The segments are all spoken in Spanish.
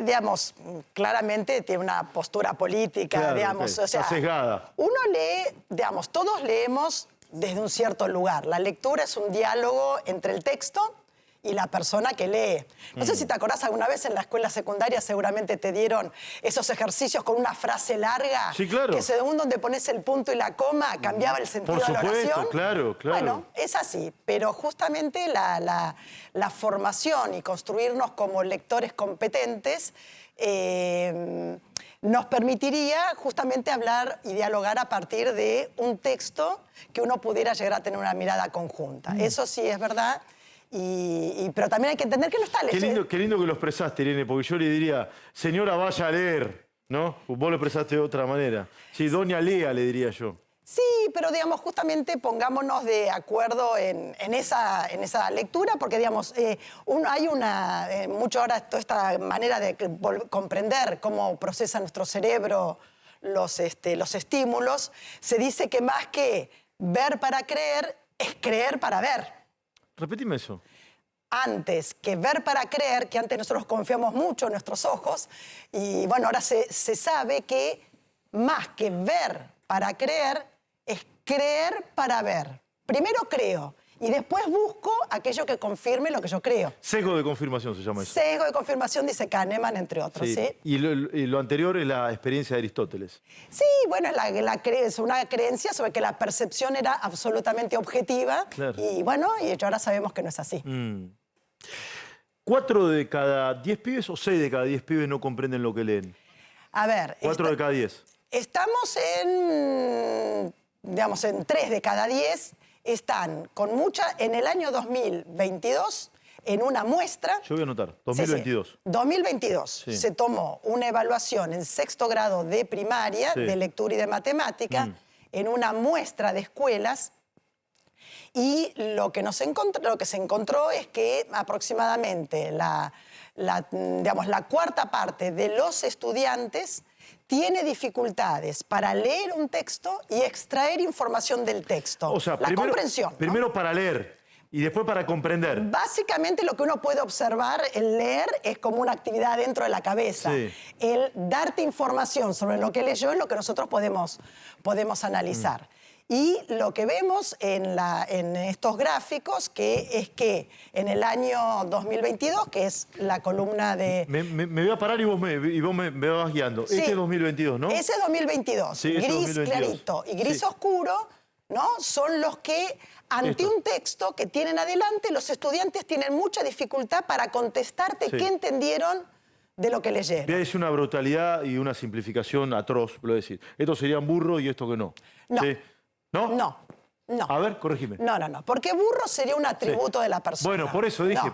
digamos, claramente tiene una postura política, Claro, digamos, okay. o sea, Está sesgada. uno lee, digamos, todos leemos desde un cierto lugar. La lectura es un diálogo entre el texto y la persona que lee. No sé si te acordás alguna vez en la escuela secundaria seguramente te dieron esos ejercicios con una frase larga. Sí, claro. Que según donde pones el punto y la coma cambiaba el sentido Por de la supuesto, oración. claro. Bueno, es así, pero justamente la formación y construirnos como lectores competentes nos permitiría justamente hablar y dialogar a partir de un texto que uno pudiera llegar a tener una mirada conjunta. Eso sí es verdad. Pero también hay que entender que no está leyendo. Qué lindo que lo expresaste, Irene, porque yo le diría, señora, vaya a leer, ¿no? Vos lo expresaste de otra manera. Sí, doña lea, le diría yo. Sí, pero digamos, justamente pongámonos de acuerdo en esa lectura, porque digamos, hay mucho ahora toda esta manera de comprender cómo procesa nuestro cerebro los estímulos. Se dice que más que ver para creer, es creer para ver. Repetime eso. Antes que ver para creer, que antes nosotros confiamos mucho en nuestros ojos, y bueno, ahora se sabe que más que ver para creer, es creer para ver. Primero creo y después busco aquello que confirme lo que yo creo. Sesgo de confirmación se llama eso. Sesgo de confirmación, dice Kahneman, entre otros. Sí. ¿Sí? Y lo anterior es la experiencia de Aristóteles. Sí, bueno, es una creencia sobre que la percepción era absolutamente objetiva. Claro. Y bueno, y ahora sabemos que no es así. 4 de cada 10 pibes o 6 de cada 10 pibes no comprenden lo que leen. A ver. 4 de cada 10. Estamos digamos, en 3 de cada 10 están con en el año 2022, en una muestra. Yo voy a anotar, 2022. Sí. 2022 sí. Se tomó una evaluación en 6º grado de primaria, sí. de lectura y de matemática, en una muestra de escuelas. Y lo que se encontró es que aproximadamente digamos, la cuarta parte de los estudiantes tiene dificultades para leer un texto y extraer información del texto. O sea, comprensión, ¿no? Primero para leer y después para comprender. Básicamente lo que uno puede observar, el leer es como una actividad dentro de la cabeza. Sí. El darte información sobre lo que leyó es lo que nosotros podemos analizar. Y lo que vemos en estos gráficos es que en el año 2022, que es la columna de... Me voy a parar y vos me vas guiando. Sí, este es 2022, ¿no? Ese es 2022. Sí, gris 2022. Clarito y gris oscuro, ¿no? Son los que, ante un texto que tienen adelante, los estudiantes tienen mucha dificultad para contestarte qué entendieron de lo que leyeron. Voy a decir una brutalidad y una simplificación atroz, lo voy a decir. Estos serían burros y esto que no. No. ¿Sí? ¿No? No. A ver, corregime. No, porque burro sería un atributo de la persona. Bueno, por eso dije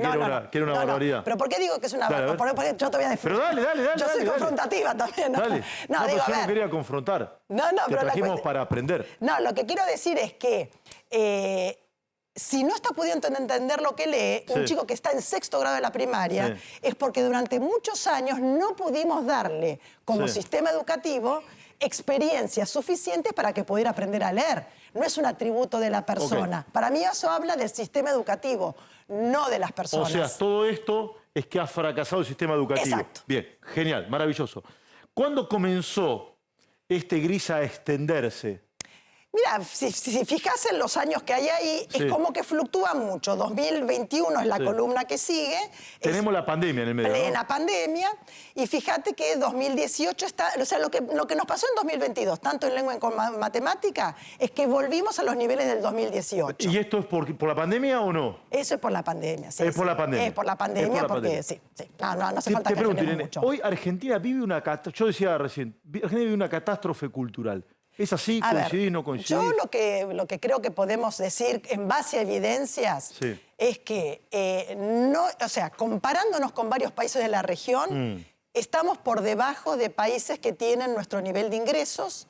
que era una barbaridad. Pero ¿por qué digo que es una barbaridad? Porque yo te voy a defender. Pero dale. Yo soy confrontativa también. Dale. No, digo, a yo ver. no quería confrontar. No, Te pero trajimos para aprender. No, lo que quiero decir es que si no está pudiendo entender lo que lee, un chico que está en 6º grado de la primaria, es porque durante muchos años no pudimos darle, como sistema educativo, experiencias suficientes para que pudiera aprender a leer. No es un atributo de la persona. Para mí eso habla del sistema educativo, no de las personas. O sea, todo esto es que ha fracasado el sistema educativo. Exacto. Bien, genial, maravilloso. ¿Cuándo comenzó este gris a extenderse? Mira, si fijas en los años que hay ahí, es como que fluctúa mucho. 2021 es la columna que sigue. Tenemos la pandemia en el medio, plena pandemia. Y fíjate que 2018 está... O sea, lo que nos pasó en 2022, tanto en lengua como en matemática, es que volvimos a los niveles del 2018. ¿Y esto es por la pandemia o no? Eso es por la pandemia, sí. Es por la pandemia. Es por la pandemia, porque sí. No hace falta que pregunto, hablemos Irene, mucho. hoy Argentina vive una catástrofe, yo decía recién, Argentina vive una catástrofe cultural. ¿Es así? ¿Coincidís, no coincidís? Yo lo que creo que podemos decir en base a evidencias es que, o sea, comparándonos con varios países de la región, estamos por debajo de países que tienen nuestro nivel de ingresos,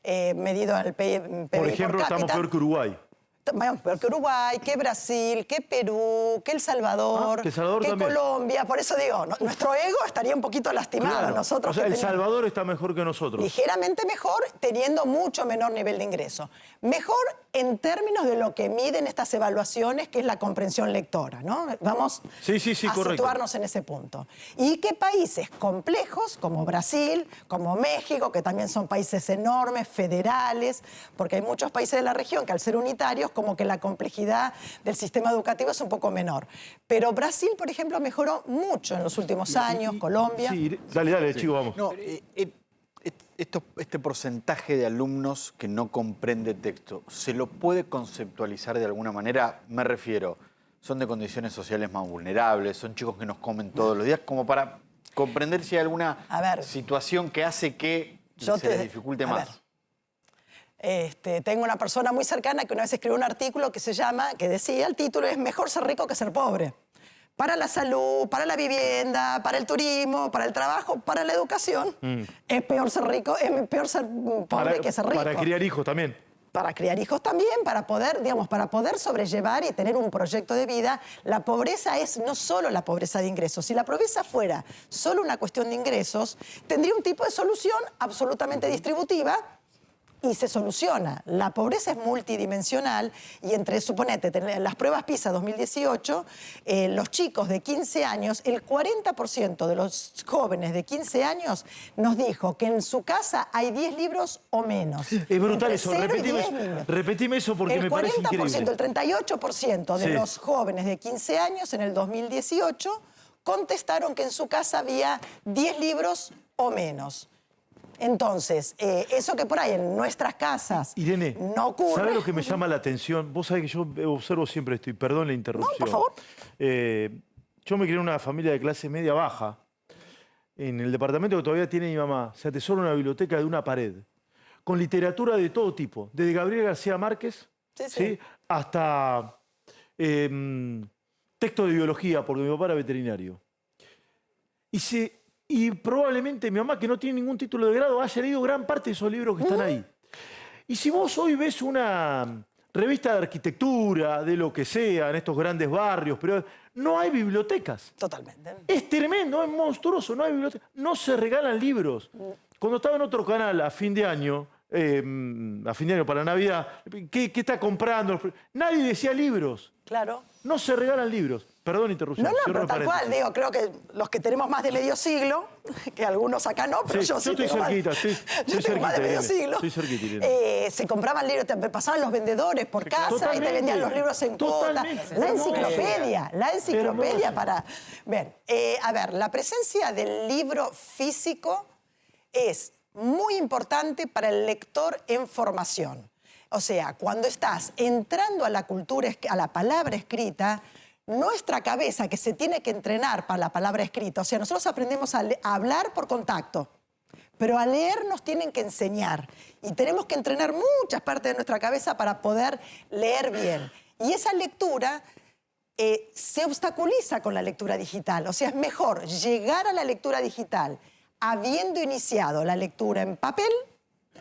medido al PIB por ejemplo, por cápita. estamos peor que Uruguay. peor que Uruguay, que Brasil, que Perú, que El Salvador, que El Salvador que también. Colombia. Por eso digo, nuestro ego estaría un poquito lastimado. Claro. Nosotros O sea, que El tenemos Salvador está mejor que nosotros. ligeramente mejor, teniendo mucho menor nivel de ingreso. Mejor en términos de lo que miden estas evaluaciones, que es la comprensión lectora, ¿no? Vamos Sí, a correcto. situarnos en ese punto. Y que países complejos, como Brasil, como México, que también son países enormes, federales, porque hay muchos países de la región que al ser unitarios, como que la complejidad del sistema educativo es un poco menor. Pero Brasil, por ejemplo, mejoró mucho en los últimos años, Colombia. Sí, dale, chico, vamos. No, este porcentaje de alumnos que no comprende texto, ¿se lo puede conceptualizar de alguna manera? Me refiero, son de condiciones sociales más vulnerables, son chicos que nos comen todos los días, como para comprender si hay alguna situación que hace que se les dificulte más. Tengo una persona muy cercana que una vez escribió un artículo que decía, el título es "Mejor ser rico que ser pobre". Para la salud, para la vivienda, para el turismo, para el trabajo, para la educación, es peor ser rico, es peor ser pobre que ser rico. Para criar hijos también. Para criar hijos también, para poder sobrellevar y tener un proyecto de vida. La pobreza es no solo la pobreza de ingresos. Si la pobreza fuera solo una cuestión de ingresos, tendría un tipo de solución absolutamente distributiva y se soluciona. La pobreza es multidimensional y suponete, las pruebas PISA 2018, los chicos de 15 años, el 40% de los jóvenes de 15 años nos dijo que en su casa hay 10 libros o menos. Es brutal Entre eso, 0 y 10 libros. repetime eso porque me parece increíble. El 38% de los jóvenes de 15 años en el 2018 contestaron que en su casa había 10 libros o menos. Entonces, eso que por ahí en nuestras casas Irene, no ocurre. ¿sabes lo que me llama la atención? Vos sabés que yo observo siempre esto, y perdón la interrupción. No, por favor. Yo me crié en una familia de clase media baja, en el departamento que todavía tiene mi mamá. Se atesora una biblioteca de una pared, con literatura de todo tipo, desde Gabriel García Márquez ¿sí? hasta textos de biología, porque mi papá era veterinario. Y probablemente mi mamá, que no tiene ningún título de grado, haya leído gran parte de esos libros que están ahí. Y si vos hoy ves una revista de arquitectura, de lo que sea, en estos grandes barrios, pero no hay bibliotecas. Totalmente. Es tremendo, es monstruoso, no hay bibliotecas. No se regalan libros. Cuando estaba en otro canal a fin de año para Navidad, ¿qué está comprando? Nadie decía libros. Claro. No se regalan libros. Perdón, interrupción. No, pero tal cual, digo, creo que los que tenemos más de medio siglo, que algunos acá no, pero yo sí estoy tengo cerquita, yo tengo más de medio siglo. Estoy cerquita, Irene. Se compraban libros, pasaban los vendedores por casa y te vendían los libros en cuota. La enciclopedia para... Bien, a ver, la presencia del libro físico es muy importante para el lector en formación. O sea, cuando estás entrando a la cultura, a la palabra escrita, nuestra cabeza, que se tiene que entrenar para la palabra escrita, o sea, nosotros aprendemos a hablar por contacto, pero a leer nos tienen que enseñar. Y tenemos que entrenar muchas partes de nuestra cabeza para poder leer bien. Y esa lectura se obstaculiza con la lectura digital. O sea, es mejor llegar a la lectura digital habiendo iniciado la lectura en papel,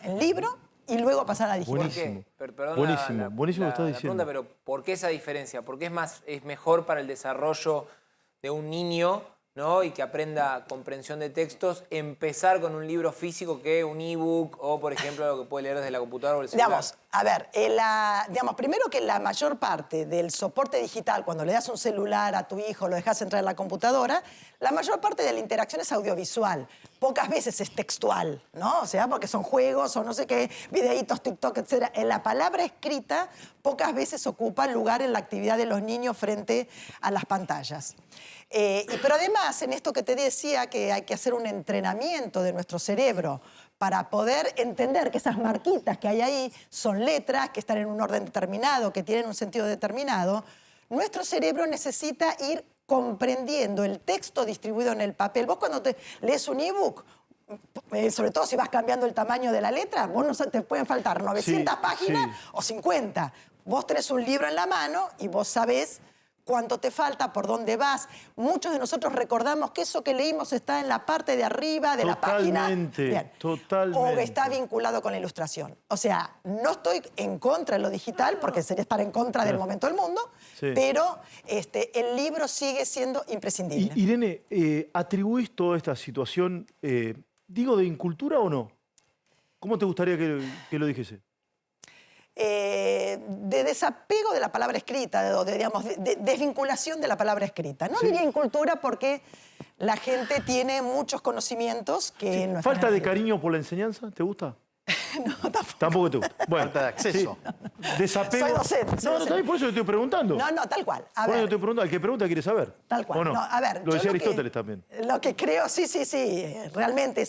en libro, y luego pasar a la digital. Buenísimo. Perdón buenísimo lo que estás diciendo. Pregunta, pero ¿por qué esa diferencia? ¿Por qué es mejor para el desarrollo de un niño, ¿no? Y que aprenda comprensión de textos, empezar con un libro físico que un ebook o, por ejemplo, lo que puede leer desde la computadora o el celular? Digamos, a ver, primero que la mayor parte del soporte digital, cuando le das un celular a tu hijo, lo dejas entrar en la computadora, la mayor parte de la interacción es audiovisual. Pocas veces es textual, ¿no? O sea, porque son juegos o no sé qué, videitos, TikTok, etc. En la palabra escrita, pocas veces ocupa lugar en la actividad de los niños frente a las pantallas. Pero además, en esto que te decía, que hay que hacer un entrenamiento de nuestro cerebro para poder entender que esas marquitas que hay ahí son letras, que están en un orden determinado, que tienen un sentido determinado, nuestro cerebro necesita ir comprendiendo el texto distribuido en el papel. Vos cuando te lees un ebook, sobre todo si vas cambiando el tamaño de la letra, vos no te pueden faltar 900 páginas o 50. Vos tenés un libro en la mano y vos sabés cuánto te falta, por dónde vas. Muchos de nosotros recordamos que eso que leímos está en la parte de arriba de la página. Totalmente. O está vinculado con la ilustración. O sea, no estoy en contra de lo digital, porque sería estar en contra del momento del mundo, pero el libro sigue siendo imprescindible. Irene, ¿atribuís toda esta situación, digo, de incultura o no? ¿Cómo te gustaría que lo dijese? De desapego de la palabra escrita, digamos, de desvinculación de la palabra escrita. No diría incultura porque la gente tiene muchos conocimientos que no están ¿Falta de escritos. cariño por la enseñanza? ¿Te gusta? No, tampoco. Tampoco te gusta. Bueno, Falta de acceso. Desapego. Soy docente, soy No, docente. por eso te estoy preguntando. No, tal cual. A Por eso ver, te estoy preguntando. El que pregunta quiere saber. tal cual. ¿O no? No, a ver, Lo yo decía Aristóteles también. Lo que creo, sí, realmente.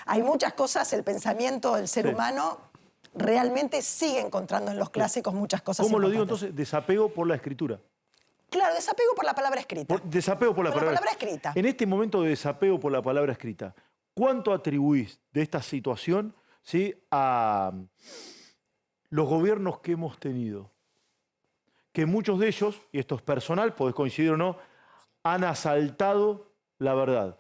Hay muchas cosas, el pensamiento del ser humano realmente sigue encontrando en los clásicos muchas cosas ¿Cómo lo digo importantes. entonces? Desapego por la escritura. Claro, desapego por la palabra escrita. Desapego por la Por la palabra palabra escrita. En este momento de desapego por la palabra escrita, ¿cuánto atribuís de esta situación, ¿sí?, a los gobiernos que hemos tenido? Que muchos de ellos, y esto es personal, podés coincidir o no, han asaltado la verdad.